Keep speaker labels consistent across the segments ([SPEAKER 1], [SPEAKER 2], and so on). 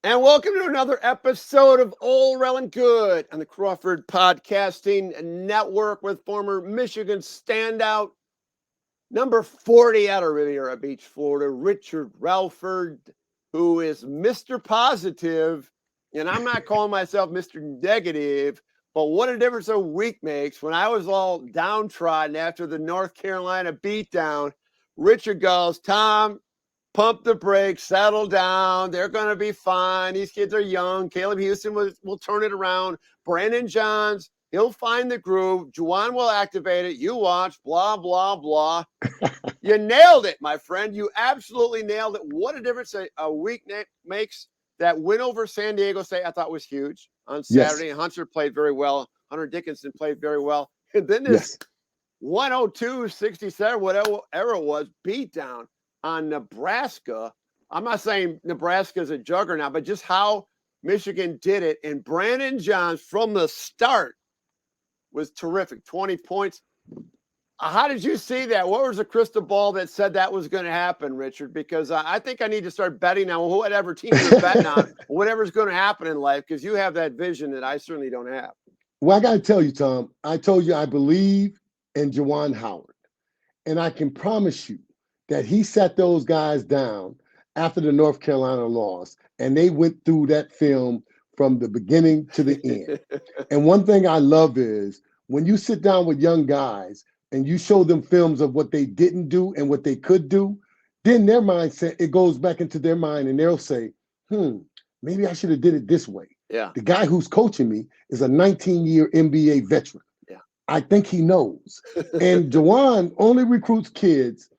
[SPEAKER 1] And welcome to another episode of Rell and Good on the Crawford Podcasting Network with former Michigan standout, number 40 out of Riviera Beach, Florida, Richard Relford, who is Mr. Positive. And I'm not calling myself Mr. Negative, but what a difference a week makes. When I was all downtrodden after the North Carolina beatdown, Richard goes, Tom, pump the brakes, settle down. They're going to be fine. These kids are young. Caleb Houston will turn it around. Brandon Johns, he'll find the groove. Juwan will activate it. You watch, blah, blah, blah. You nailed it, my friend. You absolutely nailed it. What a difference a week makes. That win over San Diego State, I thought was huge on Saturday.
[SPEAKER 2] Yes.
[SPEAKER 1] Hunter played very well. Hunter Dickinson played very well. And then this
[SPEAKER 2] Yes.
[SPEAKER 1] 102-67, whatever it was, beat down on Nebraska. I'm not saying Nebraska is a juggernaut, but just how Michigan did it. And Brandon Johns from the start was terrific. 20 points. How did you see that? What was the crystal ball that said that was going to happen, Richard? Because I think I need to start betting on whatever team you're betting on, whatever's going to happen in life, because you have that vision that I certainly don't have.
[SPEAKER 2] Well, I got to tell you, Tom, I told you I believe in Juwan Howard. And I can promise you that he sat those guys down after the North Carolina loss, and they went through that film from the beginning to the end. And one thing I love is when you sit down with young guys and you show them films of what they didn't do and what they could do, then their mindset, it goes back into their mind and they'll say, maybe I should have did it this way.
[SPEAKER 1] Yeah.
[SPEAKER 2] The guy who's coaching me is a 19-year NBA veteran.
[SPEAKER 1] Yeah.
[SPEAKER 2] I think he knows. And Juwan only recruits kids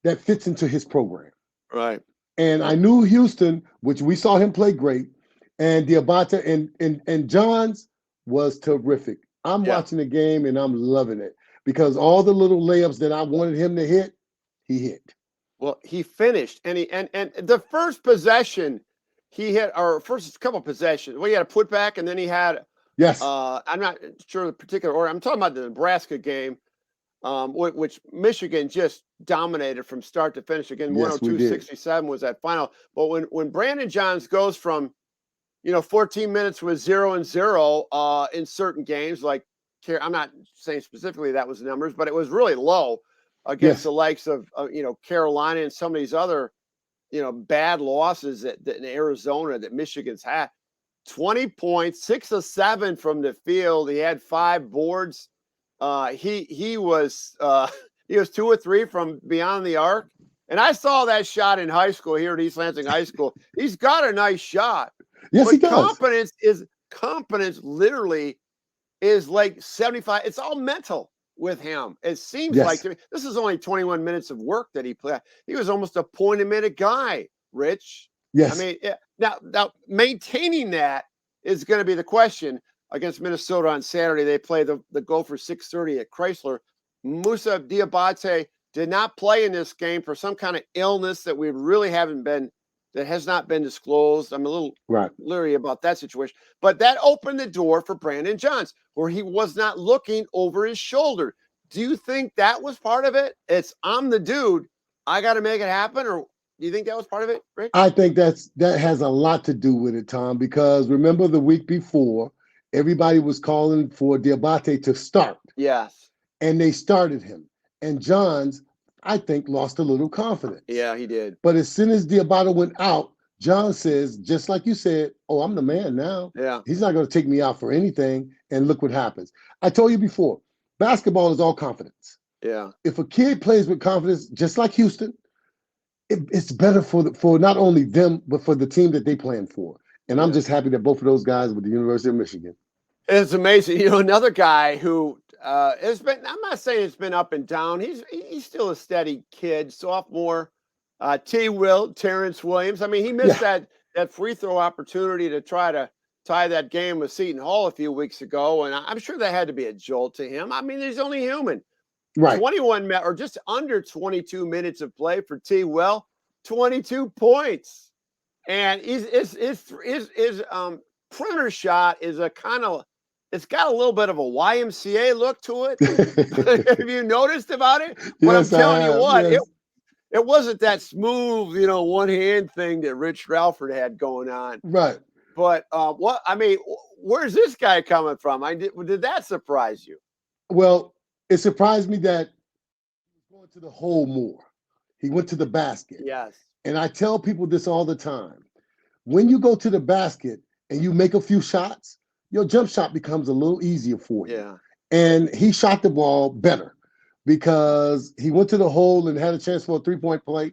[SPEAKER 2] that fits into his program.
[SPEAKER 1] Right.
[SPEAKER 2] And I knew Houston, which we saw him play great, and Diabata and Johns was terrific. I'm watching the game and I'm loving it because all the little layups that I wanted him to hit, he hit.
[SPEAKER 1] Well, he finished, and the first possession he hit, or first couple possessions. Well, he had a putback, and then he had I'm not sure the particular order. I'm talking about the Nebraska game, which Michigan just dominated from start to finish. Again, 102-67 was that final. But when Brandon Johns goes from 14 minutes with 0-0 in certain games, like I'm not saying specifically that was the numbers, but it was really low against the likes of Carolina and some of these other bad losses that in Arizona that Michigan's had. 20 points, 6 of 7 from the field. He had 5 boards. He was 2 or 3 from beyond the arc. And I saw that shot in high school here at East Lansing High School. He's got a nice shot.
[SPEAKER 2] Yes,
[SPEAKER 1] but
[SPEAKER 2] he does.
[SPEAKER 1] Confidence literally is like 75. It's all mental with him. It seems like to me, this is only 21 minutes of work that he played. He was almost a point a minute guy, Rich.
[SPEAKER 2] Yes.
[SPEAKER 1] I mean, now maintaining that is going to be the question against Minnesota on Saturday. They play the Gophers 6:30 at Chrysler. Musa Diabate did not play in this game for some kind of illness that has not been disclosed. I'm a little leery about that situation, but that opened the door for Brandon Johns, where he was not looking over his shoulder. Do you think that was part of it? I'm the dude. I got to make it happen, or do you think that was part of it, Rick?
[SPEAKER 2] I think that has a lot to do with it, Tom, because remember the week before, everybody was calling for Diabate to start.
[SPEAKER 1] Yes.
[SPEAKER 2] And they started him. And Johns, I think, lost a little confidence.
[SPEAKER 1] Yeah, he did.
[SPEAKER 2] But as soon as Diabate went out, John says, just like you said, oh, I'm the man now.
[SPEAKER 1] Yeah.
[SPEAKER 2] He's not going to take me out for anything. And look what happens. I told you before, basketball is all confidence.
[SPEAKER 1] Yeah.
[SPEAKER 2] If a kid plays with confidence, just like Houston, it's better for not only them, but for the team that they playing for. And I'm just happy that both of those guys with the University of Michigan.
[SPEAKER 1] It's amazing. Another guy who has been, I'm not saying it's been up and down. He's still a steady kid, sophomore. Terrence Williams. I mean, he missed that free throw opportunity to try to tie that game with Seton Hall a few weeks ago. And I'm sure that had to be a jolt to him. I mean, he's only human.
[SPEAKER 2] Right.
[SPEAKER 1] 21 or just under 22 minutes of play for T. Will, 22 points. And his perimeter shot is it's got a little bit of a YMCA look to it. Have you noticed about it? But I'm telling you what, it wasn't that smooth, one hand thing that Rich Ralford had going on.
[SPEAKER 2] Right.
[SPEAKER 1] But where's this guy coming from? Did that surprise you?
[SPEAKER 2] Well, it surprised me that he was going to the hole more. He went to the basket.
[SPEAKER 1] Yes.
[SPEAKER 2] And I tell people this all the time. When you go to the basket and you make a few shots, your jump shot becomes a little easier for you.
[SPEAKER 1] Yeah.
[SPEAKER 2] And he shot the ball better because he went to the hole and had a chance for a three-point play.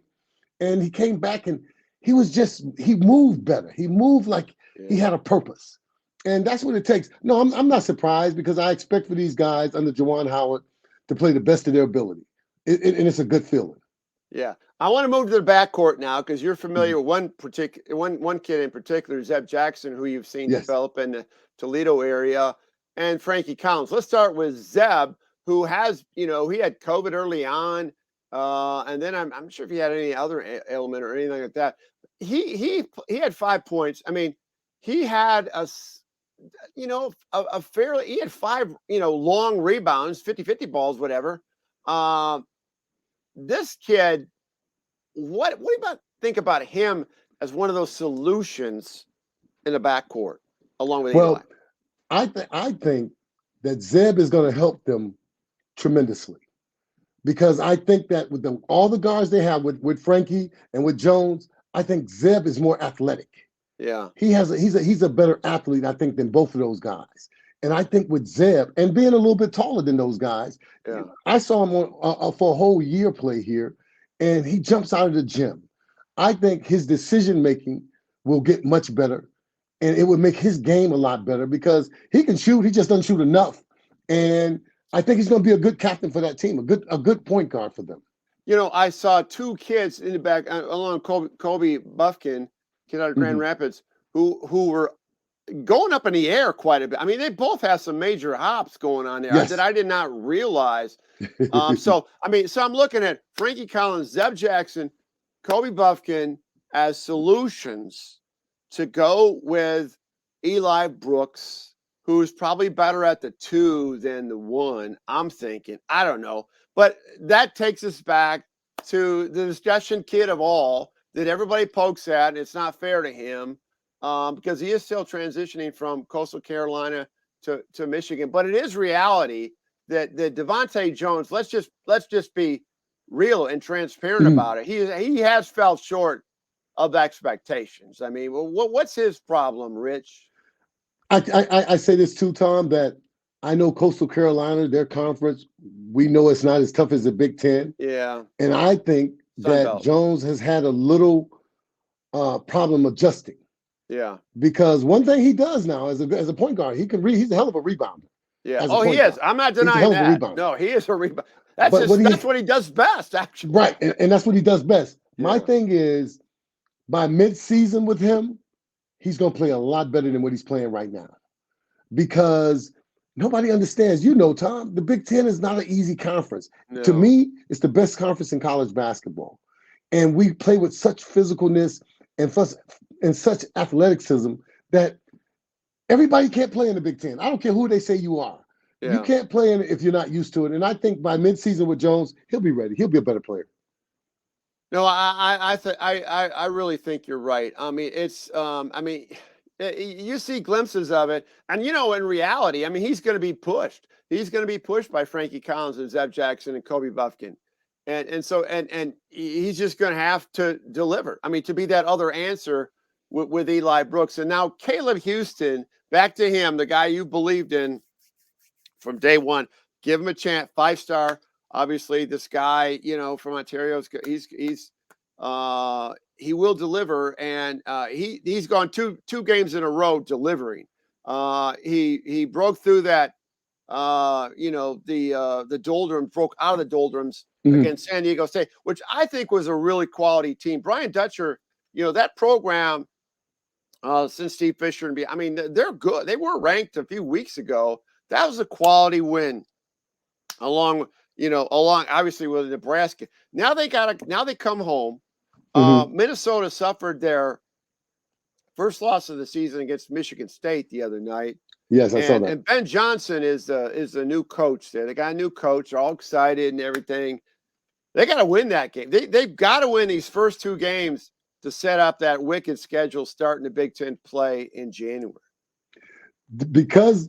[SPEAKER 2] And he came back and he moved better. He moved like he had a purpose. And that's what it takes. No, I'm not surprised because I expect for these guys under Juwan Howard to play the best of their ability. And it's a good feeling.
[SPEAKER 1] Yeah. I want to move to the backcourt now because you're familiar with one kid in particular, Zeb Jackson, who you've seen develop in the Toledo area, and Frankie Collins. Let's start with Zeb, who has, he had COVID early on, and then I'm sure if he had any other ailment or anything like that. He had 5 points. I mean, he had he had 5, long rebounds, 50-50 balls, whatever. This kid, what do you think about him as one of those solutions in the backcourt along with Eli?
[SPEAKER 2] I think that Zeb is going to help them tremendously because I think that with all the guards they have with Frankie and with Jones, I think Zeb is more athletic.
[SPEAKER 1] Yeah,
[SPEAKER 2] he's a better athlete, I think, than both of those guys. And I think with Zeb and being a little bit taller than those guys, I saw him for a whole year play here, and he jumps out of the gym. I think his decision making will get much better, and it would make his game a lot better because he can shoot. He just doesn't shoot enough, and I think he's going to be a good captain for that team, a good point guard for them.
[SPEAKER 1] I saw 2 kids in the back along Kobe Buffkin, kid out of Grand Rapids, who were going up in the air quite a bit. I mean, they both have some major hops going on there that I did not realize. So I'm looking at Frankie Collins, Zeb Jackson, Kobe Buffkin as solutions to go with Eli Brooks, who's probably better at the 2 than the 1. I'm thinking, I don't know, but that takes us back to the discussion kid of all that everybody pokes at, and it's not fair to him. Because he is still transitioning from Coastal Carolina to Michigan, but it is reality that Devontae Jones. Let's just be real and transparent about it. He has fell short of expectations. I mean, what's his problem, Rich?
[SPEAKER 2] I say this too, Tom, that I know Coastal Carolina, their conference, we know it's not as tough as the Big Ten.
[SPEAKER 1] Yeah,
[SPEAKER 2] and I think that Jones has had a little problem adjusting.
[SPEAKER 1] Yeah,
[SPEAKER 2] because one thing he does now as a point guard, he's a hell of a rebounder.
[SPEAKER 1] Yeah. Oh, he is. I'm not denying that. No, he is a rebounder. That's what he does best, actually.
[SPEAKER 2] Right, and that's what he does best. My thing is, by mid-season with him, he's going to play a lot better than what he's playing right now. Because nobody understands. Tom, the Big Ten is not an easy conference. No. To me, it's the best conference in college basketball. And we play with such physicalness and such athleticism that everybody can't play in the Big Ten. I don't care who they say you are. Yeah. You can't play in it if you're not used to it. And I think by midseason with Jones, he'll be ready. He'll be a better player.
[SPEAKER 1] No, I really think you're right. I mean, you see glimpses of it, and in reality, he's going to be pushed. He's going to be pushed by Frankie Collins and Zeb Jackson and Kobe Buffkin. And so he's just going to have to deliver. To be that other answer with Eli Brooks. And now Caleb Houston, back to him, the guy you believed in from day one. Give him a chance. 5-star. Obviously, this guy, from Ontario, he will deliver, and he's gone two games in a row delivering. He broke through that. The doldrums, broke out of the doldrums against San Diego State, which I think was a really quality team. Brian Dutcher, that program, since Steve Fisher they're good. They were ranked a few weeks ago. That was a quality win, along obviously with Nebraska. Now they come home. Minnesota suffered their first loss of the season against Michigan State the other night.
[SPEAKER 2] Yes, I saw that.
[SPEAKER 1] And Ben Johnson is the new coach there. They got a new coach. They're all excited and everything. They got to win that game. They've got to win these first 2 games to set up that wicked schedule starting the Big Ten play in January.
[SPEAKER 2] Because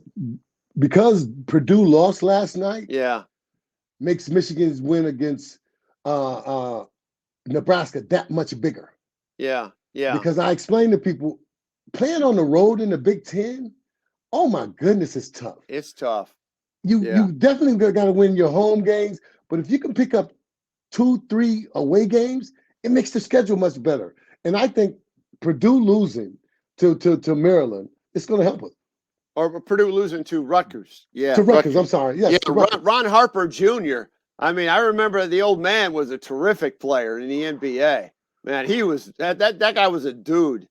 [SPEAKER 2] Purdue lost last night.
[SPEAKER 1] Yeah.
[SPEAKER 2] Makes Michigan's win against Nebraska that much bigger.
[SPEAKER 1] Yeah. Yeah.
[SPEAKER 2] Because I explained to people, playing on the road in the Big Ten, oh my goodness, it's tough.
[SPEAKER 1] It's tough.
[SPEAKER 2] You definitely got to win your home games, but if you can pick up 2-3 away games, it makes the schedule much better. And I think Purdue losing to Maryland, it's going to help us.
[SPEAKER 1] Or Purdue losing to Rutgers. Yeah.
[SPEAKER 2] To Rutgers, I'm sorry. Yes,
[SPEAKER 1] yeah, Ron Harper Jr. I mean, I remember the old man was a terrific player in the NBA. Man, he was that guy was a dude.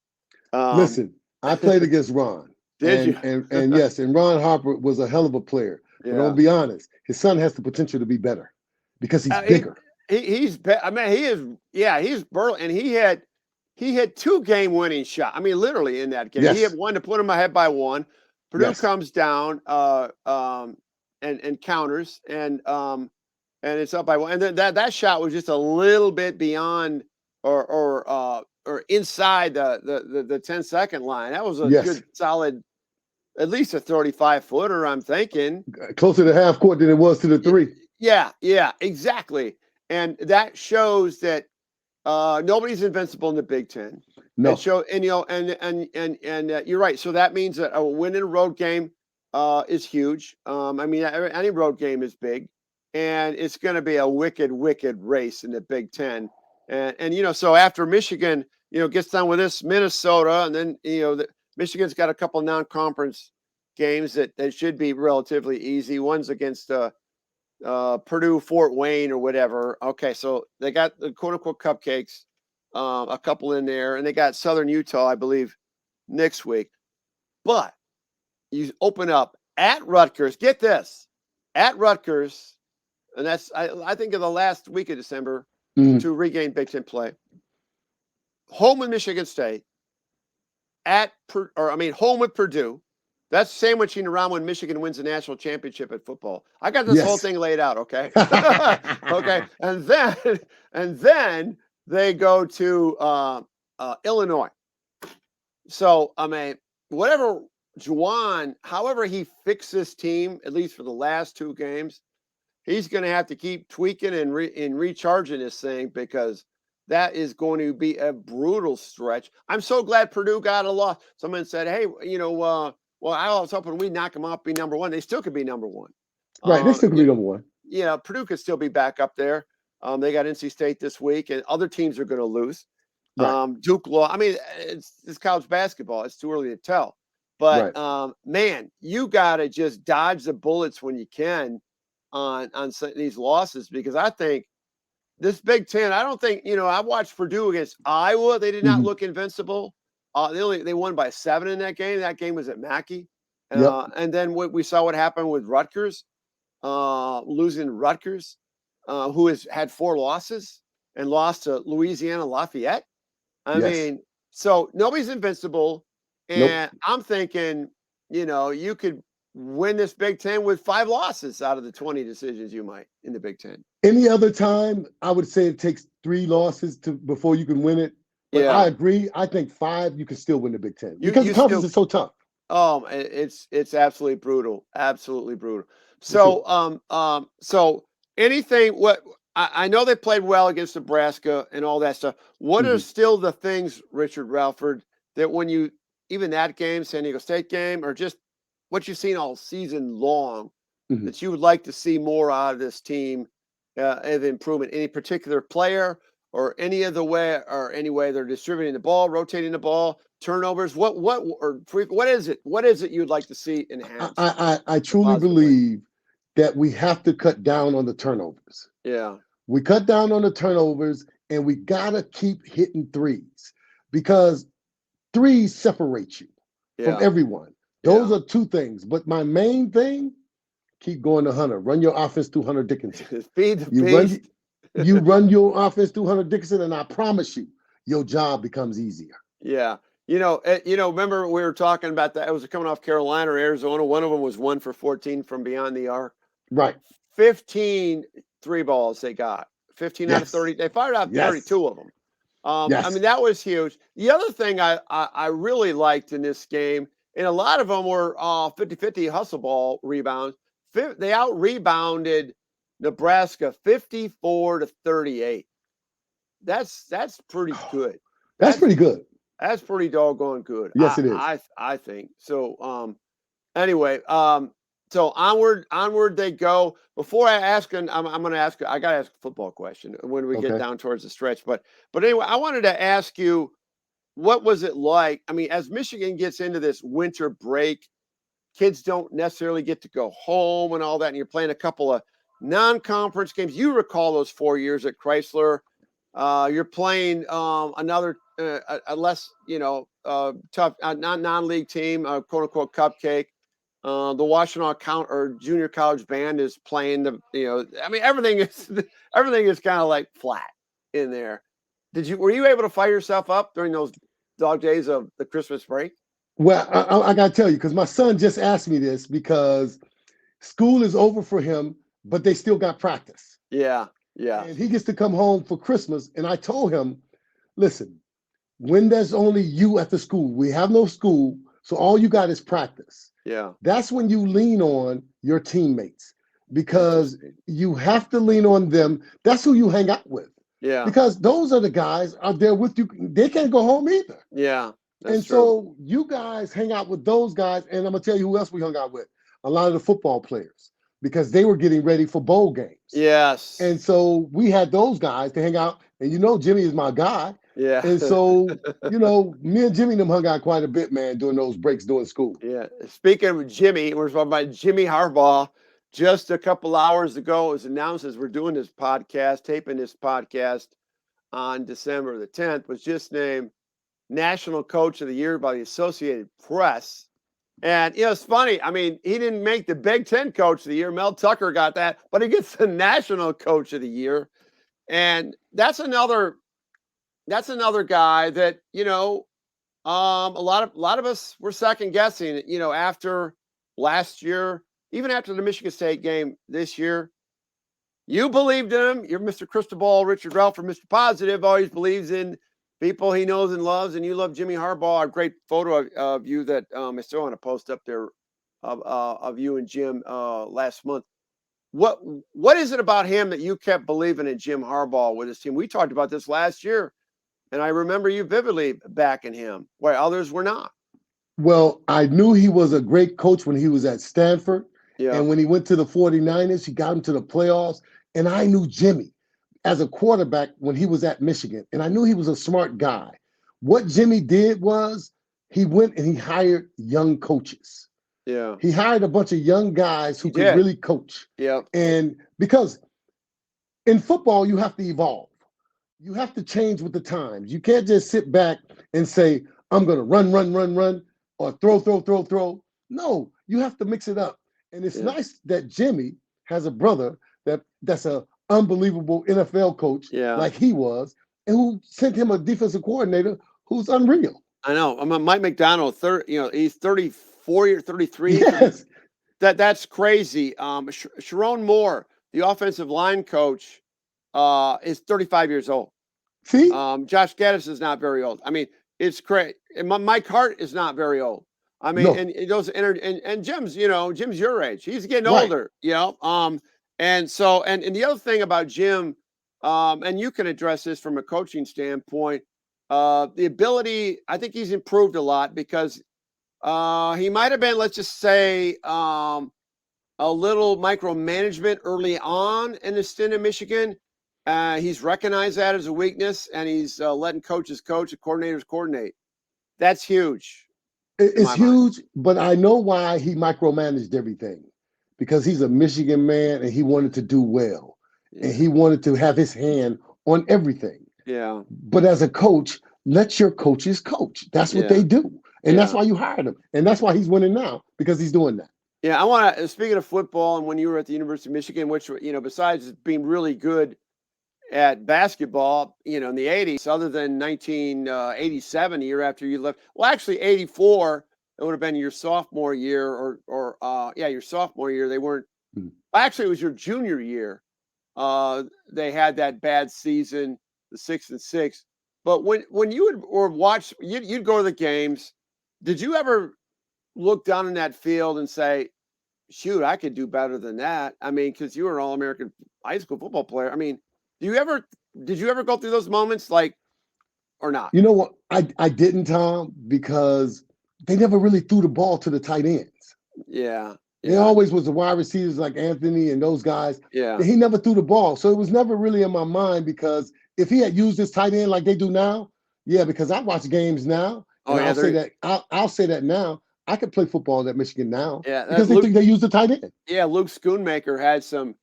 [SPEAKER 2] Listen, I played against Ron.
[SPEAKER 1] Did
[SPEAKER 2] you? And yes, and Ron Harper was a hell of a player.
[SPEAKER 1] Yeah.
[SPEAKER 2] But I'll be honest, his son has the potential to be better because he's bigger.
[SPEAKER 1] He's burly, and he had 2 game-winning shots. I mean, literally in that game, he had one to put him ahead by 1. Purdue comes down and counters, and it's up by 1. And then that shot was just a little bit beyond or inside the 10-second line. That was a good solid, at least a 35-footer, I'm thinking.
[SPEAKER 2] Closer to half court than it was to the 3.
[SPEAKER 1] Yeah, exactly. And that shows that nobody's invincible in the Big Ten.
[SPEAKER 2] No.
[SPEAKER 1] And you're right. So that means that a win in a road game is huge. I mean, any road game is big, and it's going to be a wicked race in the Big Ten. And so after Michigan, gets done with this, Minnesota, and then Michigan's got a couple non-conference games that should be relatively easy. One's against Purdue, Fort Wayne, or whatever. Okay, so they got the quote-unquote cupcakes, a couple in there, and they got Southern Utah, I believe, next week. But you open up at Rutgers. Get this, at Rutgers, and that's I think of the last week of December to regain Big Ten play. Home with Michigan State, home with Purdue. That's sandwiching around when Michigan wins the national championship at football. I got this whole thing laid out, okay? Okay, and then they go to Illinois. So I mean, whatever Juwan, however he fixed this team, at least for the last 2 games, he's going to have to keep tweaking and recharging this thing, because that is going to be a brutal stretch. I'm so glad Purdue got a loss. Someone said, hey, well, I was hoping we'd knock them off, be number 1. They still could be number 1.
[SPEAKER 2] Right, they still could be number 1.
[SPEAKER 1] Yeah, Purdue could still be back up there. They got NC State this week, and other teams are going to lose. Right. Duke law. I mean, it's college basketball. It's too early to tell. But, man, you got to just dodge the bullets when you can on these losses, because I think this Big Ten, I don't think, I watched Purdue against Iowa. They did not look invincible. They won by 7 in that game. That game was at Mackey. And then we saw what happened with Rutgers, losing Rutgers, who has had 4 losses and lost to Louisiana Lafayette. I mean, so nobody's invincible. And I'm thinking, you could win this Big Ten with 5 losses out of the 20 decisions you might in the Big Ten.
[SPEAKER 2] Any other time, I would say it takes 3 losses before you can win it. But I agree. I think 5, you can still win the Big Ten, because the conference is so tough.
[SPEAKER 1] Oh, it's absolutely brutal. Absolutely brutal. So, so anything, I know they played well against Nebraska and all that stuff. What are still the things, Richard Ralford, that when even that game, San Diego State game, or just what you've seen all season long, that you would like to see more out of this team of improvement? Any particular player, or any way they're distributing the ball, rotating the ball, turnovers? What is it? What is it you'd like to see enhanced?
[SPEAKER 2] I truly believe that we have to cut down on the turnovers.
[SPEAKER 1] Yeah.
[SPEAKER 2] We cut down on the turnovers, and we got to keep hitting threes, because threes separate you from everyone. Those are 2 things. But my main thing, keep going to Hunter. Run your offense through Hunter Dickinson.
[SPEAKER 1] Feed the beast.
[SPEAKER 2] You run your offense through Hunter Dickinson, and I promise you, your job becomes easier.
[SPEAKER 1] Yeah. Remember we were talking about that. It was coming off Carolina or Arizona. One of them was 1 for 14 from beyond the arc.
[SPEAKER 2] Right.
[SPEAKER 1] 15 3 balls they got 15 out of 30. They fired out 32 of them.
[SPEAKER 2] Yes.
[SPEAKER 1] I mean, that was huge. The other thing I really liked in this game, and a lot of them were 50-50 hustle ball rebounds. They out-rebounded Nebraska 54-38. That's pretty good.
[SPEAKER 2] That's pretty good.
[SPEAKER 1] That's pretty doggone good.
[SPEAKER 2] Yes, it is.
[SPEAKER 1] I think. So anyway, so onward they go. Before I ask, I'm going to ask. I got to ask a football question when we get down towards the stretch. But anyway, I wanted to ask you, what was it like? I mean, as Michigan gets into this winter break, kids don't necessarily get to go home and all that, and you're playing a couple of non-conference games. You recall those 4 years at Chrysler. You're playing another a less tough non-league team, quote unquote cupcake. The Washtenaw junior college band is playing I mean, everything is kind of like flat in there. Were you able to fire yourself up during those dog days of the Christmas break?
[SPEAKER 2] Well, I got to tell you, because my son just asked me this, because school is over for him, but they still got practice.
[SPEAKER 1] Yeah.
[SPEAKER 2] And he gets to come home for Christmas. And I told him, listen, when there's only you at the school, we have no school, so all you got is practice.
[SPEAKER 1] Yeah.
[SPEAKER 2] That's when you lean on your teammates, because you have to lean on them. That's who you hang out with.
[SPEAKER 1] Yeah.
[SPEAKER 2] Because those are the guys out there with you. They can't go home either.
[SPEAKER 1] Yeah.
[SPEAKER 2] And true. So you guys hang out with those guys. And I'm going to tell you who else we hung out with. A lot of the football players, because they were getting ready for bowl games.
[SPEAKER 1] Yes.
[SPEAKER 2] And so we had those guys to hang out. And Jimmy is my guy.
[SPEAKER 1] Yeah.
[SPEAKER 2] And so, me and Jimmy and them hung out quite a bit, man, during those breaks during school.
[SPEAKER 1] Yeah. Speaking of Jimmy, we're talking about Jimmy Harbaugh. Just a couple hours ago, it was announced as we're doing this podcast, taping this podcast on December the 10th, was just named National Coach of the Year by the Associated Press. And, it's funny. I mean, he didn't make the Big Ten Coach of the Year. Mel Tucker got that, but he gets the National Coach of the Year. And that's another guy that, a lot of us were second guessing, after last year, even after the Michigan State game this year. You believed in him. You're Mr. Crystal Ball, Richard Rell from Mr. Positive, always believes in people he knows and loves, and you love Jimmy Harbaugh. A great photo of you that I still want to post up there of you and Jim last month. What is it about him that you kept believing in Jim Harbaugh with his team? We talked about this last year, and I remember you vividly backing him, while others were not.
[SPEAKER 2] Well, I knew he was a great coach when he was at Stanford.
[SPEAKER 1] Yeah.
[SPEAKER 2] And when he went to the 49ers, he got him to the playoffs. And I knew Jimmy as a quarterback when he was at Michigan. And I knew he was a smart guy. What Jimmy did was he went and he hired young coaches.
[SPEAKER 1] Yeah.
[SPEAKER 2] He hired a bunch of young guys who could really coach.
[SPEAKER 1] Yeah.
[SPEAKER 2] And because in football, you have to evolve. You have to change with the times. You can't just sit back and say, I'm going to run, or throw. No, you have to mix it up. And it's nice that Jimmy has a brother that's an unbelievable NFL coach like he was, and who sent him a defensive coordinator who's unreal.
[SPEAKER 1] I know. I'm Mike McDonald, he's 34 or 33.
[SPEAKER 2] Yes.
[SPEAKER 1] That's crazy. Sharon Moore, the offensive line coach, is 35 years old.
[SPEAKER 2] See?
[SPEAKER 1] Josh Gaddis is not very old. I mean, it's crazy. And Mike Hart is not very old. I mean, and those and Jim's, Jim's your age. He's getting older, and so and the other thing about Jim, and you can address this from a coaching standpoint, the ability. I think he's improved a lot because he might have been, let's just say, a little micromanagement early on in his stint in Michigan. He's recognized that as a weakness, and he's letting coaches coach and coordinators coordinate. That's huge.
[SPEAKER 2] It's huge, but I know why he micromanaged everything, because he's a Michigan man and he wanted to do well, and he wanted to have his hand on everything.
[SPEAKER 1] Yeah.
[SPEAKER 2] But as a coach, let your coaches coach. That's what they do, and that's why you hired him, and that's why he's winning now, because he's doing that.
[SPEAKER 1] Yeah, I want to. Speaking of football, and when you were at the University of Michigan, which besides being really good at basketball, in the 80s, other than 1987, the year after you left. Well, actually, 84, it would have been your sophomore year, or your sophomore year. They weren't. Actually, it was your junior year. they had that bad season, the 6-6. But when you would watch, you'd go to the games. Did you ever look down in that field and say, shoot, I could do better than that? I mean, because you were an All-American high school football player. I mean, did you ever go through those moments, like, or not?
[SPEAKER 2] You know what? I didn't, Tom, because they never really threw the ball to the tight ends.
[SPEAKER 1] Yeah.
[SPEAKER 2] They always was the wide receivers like Anthony and those guys.
[SPEAKER 1] Yeah.
[SPEAKER 2] He never threw the ball. So it was never really in my mind, because if he had used his tight end like they do now, because I watch games now. And I'll say that now. I could play football at Michigan now.
[SPEAKER 1] Yeah,
[SPEAKER 2] because they think they use the tight end.
[SPEAKER 1] Yeah, Luke Schoonmaker had some,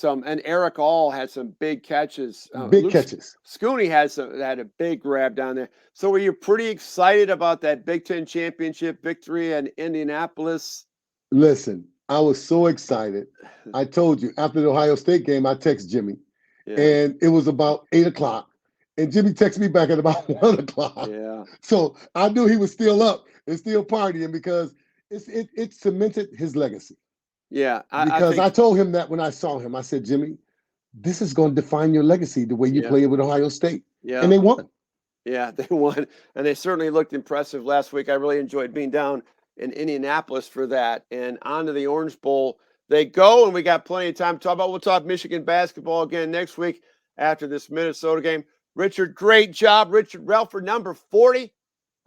[SPEAKER 1] and Eric All had some big catches.
[SPEAKER 2] Catches.
[SPEAKER 1] Scooney had a big grab down there. So were you pretty excited about that Big Ten championship victory in Indianapolis?
[SPEAKER 2] Listen, I was so excited. I told you, after the Ohio State game, I texted Jimmy, and it was about 8:00, and Jimmy texted me back at about 1:00.
[SPEAKER 1] Yeah.
[SPEAKER 2] So I knew he was still up and still partying, because it cemented his legacy.
[SPEAKER 1] Yeah.
[SPEAKER 2] I told him that when I saw him. I said, Jimmy, this is going to define your legacy, the way you play with Ohio State.
[SPEAKER 1] Yeah.
[SPEAKER 2] And they won.
[SPEAKER 1] Yeah, they won. And they certainly looked impressive last week. I really enjoyed being down in Indianapolis for that. And on to the Orange Bowl they go, and we got plenty of time to talk about. We'll talk Michigan basketball again next week after this Minnesota game. Richard, great job. Richard Relford, number 40.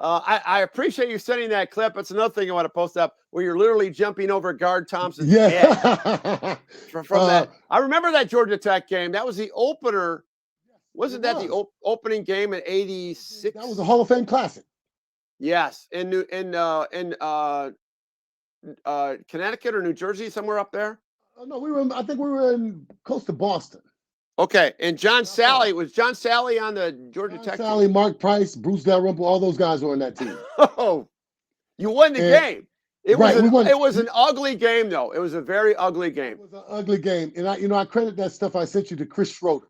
[SPEAKER 1] I appreciate you sending that clip. It's another thing I want to post up where you're literally jumping over Guard Thompson's head. From that. I remember that Georgia Tech game. That was the opener. Wasn't that the opening game in '86?
[SPEAKER 2] That was a Hall of Fame classic.
[SPEAKER 1] Yes, in Connecticut or New Jersey, somewhere up there.
[SPEAKER 2] No, I think we were in close to Boston.
[SPEAKER 1] Okay, and John Sally, was John Sally on the Georgia Tech team?
[SPEAKER 2] Sally, Mark Price, Bruce Dalrymple, all those guys were on that team.
[SPEAKER 1] Oh, you won the game. It was an ugly game, though. It was a very ugly game.
[SPEAKER 2] It was an ugly game, and I credit that stuff I sent you to Chris Schroeder.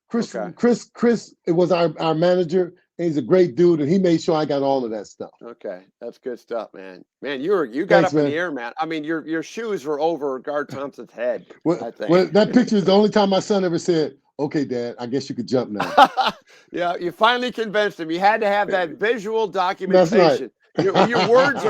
[SPEAKER 2] Chris, it was our manager, and he's a great dude, and he made sure I got all of that stuff.
[SPEAKER 1] Okay, that's good stuff, man. Man, you got up in the air, man. I mean, your shoes were over Guard Thompson's head. I think.
[SPEAKER 2] Well, that picture is the only time my son ever said, "Okay, Dad, I guess you could jump now."
[SPEAKER 1] Yeah, you finally convinced him. You had to have that visual documentation. That's right. Your words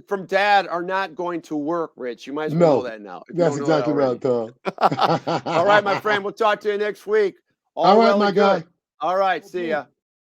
[SPEAKER 1] from Dad are not going to work, Rich. You might as well know that now.
[SPEAKER 2] That's exactly right, Tom.
[SPEAKER 1] All right, my friend. We'll talk to you next week.
[SPEAKER 2] All right, my guy.
[SPEAKER 1] All right, see ya.